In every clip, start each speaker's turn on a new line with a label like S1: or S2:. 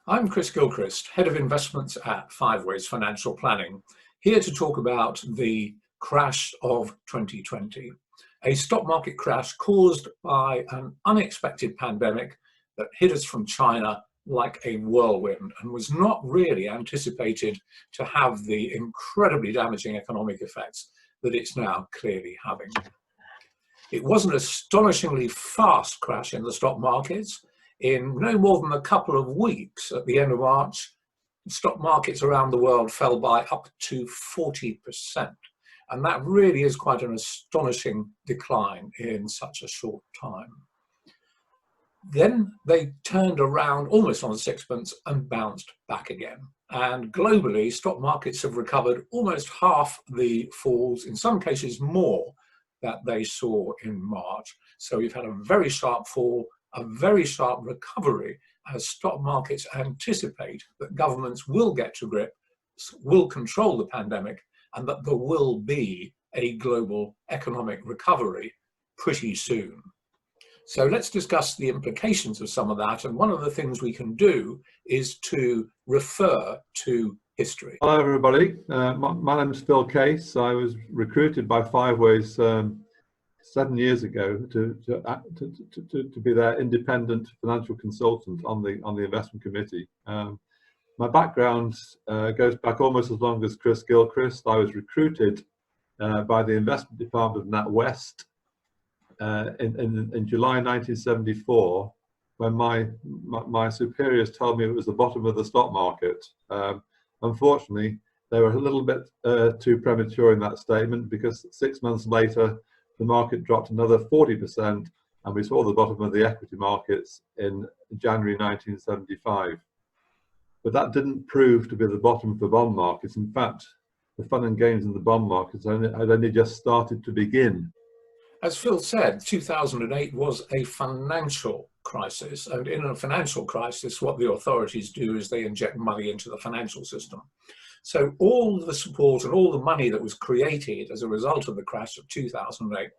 S1: I'm Chris Gilchrist, Head of Investments at FiveWays Financial Planning, here to talk about the crash of 2020, a stock market crash caused by an unexpected pandemic that hit us from China like a whirlwind and was not really anticipated to have the incredibly damaging economic effects that it's now clearly having. It was an astonishingly fast crash in the stock markets. In no more than a couple of weeks at the end of March, stock markets around the world fell by up to 40%. And that really is quite an astonishing decline in such a short time. Then they turned around almost on sixpence and bounced back again. And globally, stock markets have recovered almost half the falls, in some cases more, that they saw in March. So we've had a very sharp fall, a very sharp recovery as stock markets anticipate that governments will get to grip, will control the pandemic, and that there will be a global economic recovery pretty soon. So let's discuss the implications of some of that. And one of the things we can do is to refer to history.
S2: Hello, everybody. My name is Phil Case. I was recruited by FiveWays 7 years ago to be their independent financial consultant on the investment committee. My background goes back almost as long as Chris Gilchrist. I was recruited by the investment department of NatWest in July 1974, when my superiors told me it was the bottom of the stock market. Unfortunately, they were a little bit too premature in that statement, because 6 months later, the market dropped another 40%, and we saw the bottom of the equity markets in January 1975. But that didn't prove to be the bottom for bond markets. In fact, the fun and games in the bond markets had only just started to begin.
S1: As Phil said, 2008 was a financial crisis. And in a financial crisis, what the authorities do is they inject money into the financial system. So all the support and all the money that was created as a result of the crash of 2008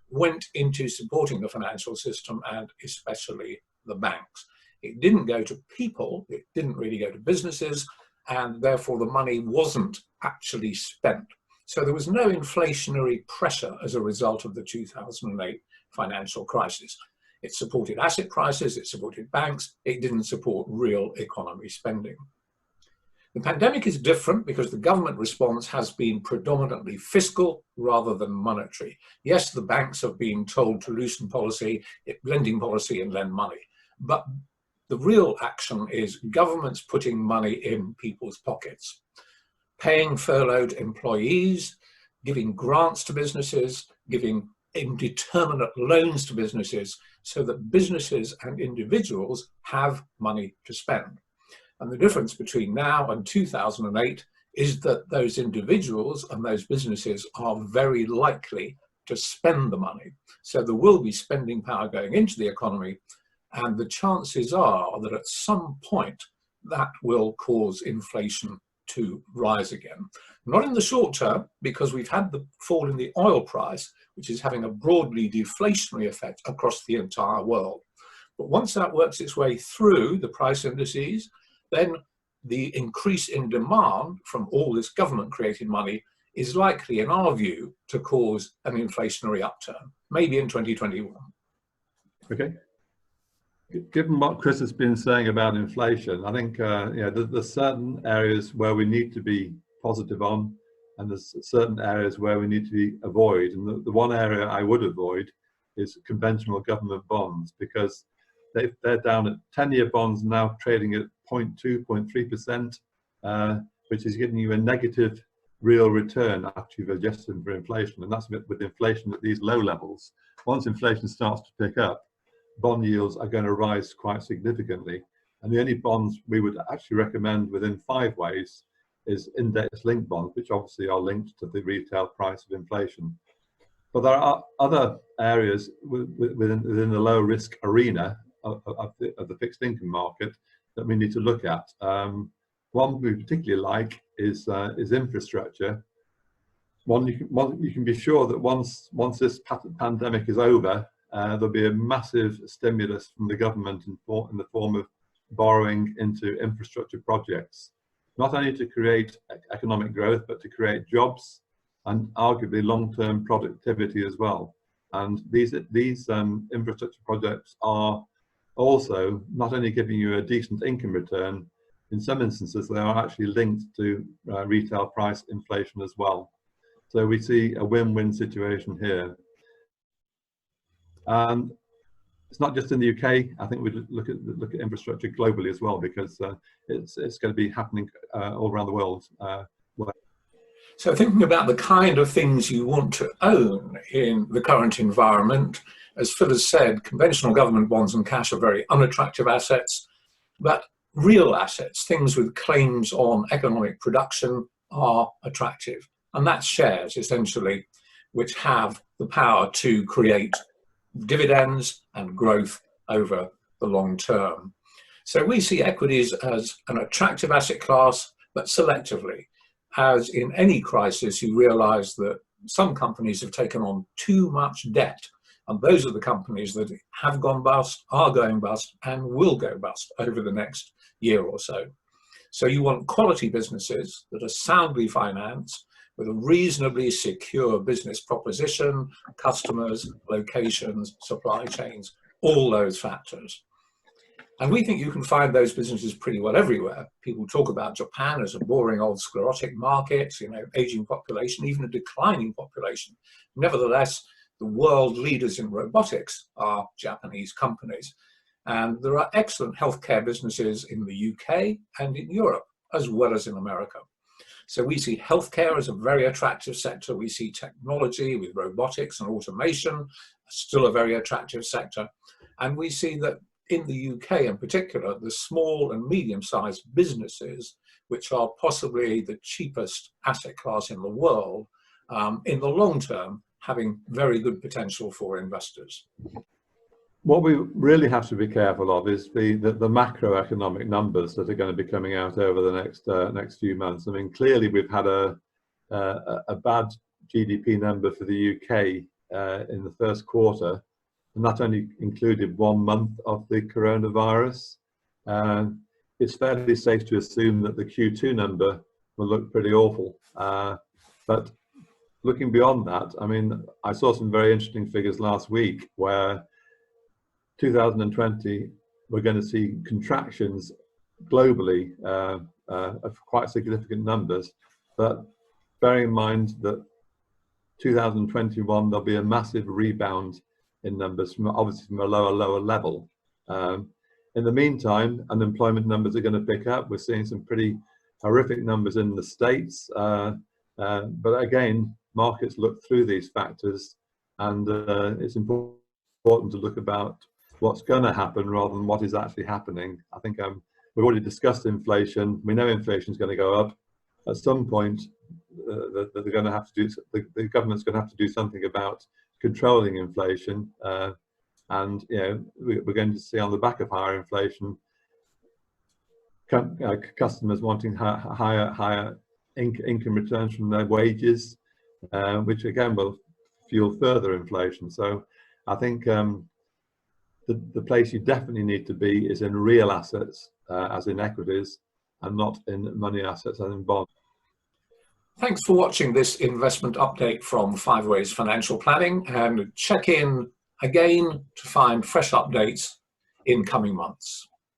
S1: went into supporting the financial system, and especially the banks. It didn't go to people, it didn't really go to businesses, and therefore the money wasn't actually spent. So there was no inflationary pressure as a result of the 2008 financial crisis. It supported asset prices, it supported banks, it didn't support real economy spending. The pandemic is different because the government response has been predominantly fiscal rather than monetary. Yes, the banks have been told to loosen policy, lending policy, and lend money. But the real action is governments putting money in people's pockets, paying furloughed employees, giving grants to businesses, giving indeterminate loans to businesses, so that businesses and individuals have money to spend. And the difference between now and 2008 is that those individuals and those businesses are very likely to spend the money. So there will be spending power going into the economy, and the chances are that at some point that will cause inflation to rise again. Not in the short term, because we've had the fall in the oil price, which is having a broadly deflationary effect across the entire world. But once that works its way through the price indices, then the increase in demand from all this government-created money is likely, in our view, to cause an inflationary upturn, maybe in 2021.
S2: Okay. Given what Chris has been saying about inflation, I think there's certain areas where we need to be positive on, and there's certain areas where we need to avoid. And the one area I would avoid is conventional government bonds, because they're down at 10-year bonds now trading at 0.2, 0.3%, which is giving you a negative real return after you've adjusted for inflation. And that's with inflation at these low levels. Once inflation starts to pick up, bond yields are going to rise quite significantly. And the only bonds we would actually recommend within FiveWays is index-linked bonds, which obviously are linked to the retail price of inflation. But there are other areas within the low risk arena of the fixed income market that we need to look at. One we particularly like is infrastructure. One you can be sure that once this pandemic is over, there'll be a massive stimulus from the government in the form of borrowing into infrastructure projects, not only to create economic growth, but to create jobs and arguably long-term productivity as well. And these infrastructure projects are also not only giving you a decent income return, in some instances they are actually linked to retail price inflation as well. So we see a win-win situation here. And it's not just in the UK. I think we look at infrastructure globally as well, because it's going to be happening all around the world.
S1: So thinking about the kind of things you want to own in the current environment, as Phil has said, conventional government bonds and cash are very unattractive assets, but real assets, things with claims on economic production, are attractive. And that's shares, essentially, which have the power to create dividends and growth over the long term. So we see equities as an attractive asset class, but selectively. As in any crisis, you realize that some companies have taken on too much debt, and those are the companies that have gone bust, are going bust, and will go bust over the next year or so. So you want quality businesses that are soundly financed, with a reasonably secure business proposition, customers, locations, supply chains, all those factors. And we think you can find those businesses pretty well everywhere. People talk about Japan as a boring old sclerotic market, aging population, even a declining population. Nevertheless, the world leaders in robotics are Japanese companies. And there are excellent healthcare businesses in the UK and in Europe, as well as in America. So we see healthcare as a very attractive sector. We see technology with robotics and automation, still a very attractive sector. And we see that in the UK in particular, the small and medium-sized businesses, which are possibly the cheapest asset class in the world, in the long term, having very good potential for investors.
S2: What we really have to be careful of is the macroeconomic numbers that are going to be coming out over the next few months. I mean, clearly we've had a bad GDP number for the UK in the first quarter, and that only included 1 month of the coronavirus. It's fairly safe to assume that the Q2 number will look pretty awful. But looking beyond that, I mean, I saw some very interesting figures last week where 2020, we're going to see contractions globally of quite significant numbers. But bearing in mind that 2021, there'll be a massive rebound in numbers, obviously from a lower level. In the meantime, unemployment numbers are going to pick up. We're seeing some pretty horrific numbers in the States. But again, markets look through these factors, and it's important to look about what's going to happen rather than what is actually happening. I think we've already discussed inflation. We know inflation is going to go up. At some point, they're going to have to do, the government's going to have to do something about controlling inflation. And we're going to see on the back of higher inflation, customers wanting higher income returns from their wages, which again will fuel further inflation. So I think the place you definitely need to be is in real assets, as in equities, and not in money assets as in bonds.
S1: Thanks for watching this investment update from FiveWays Financial Planning, and check in again to find fresh updates in coming months.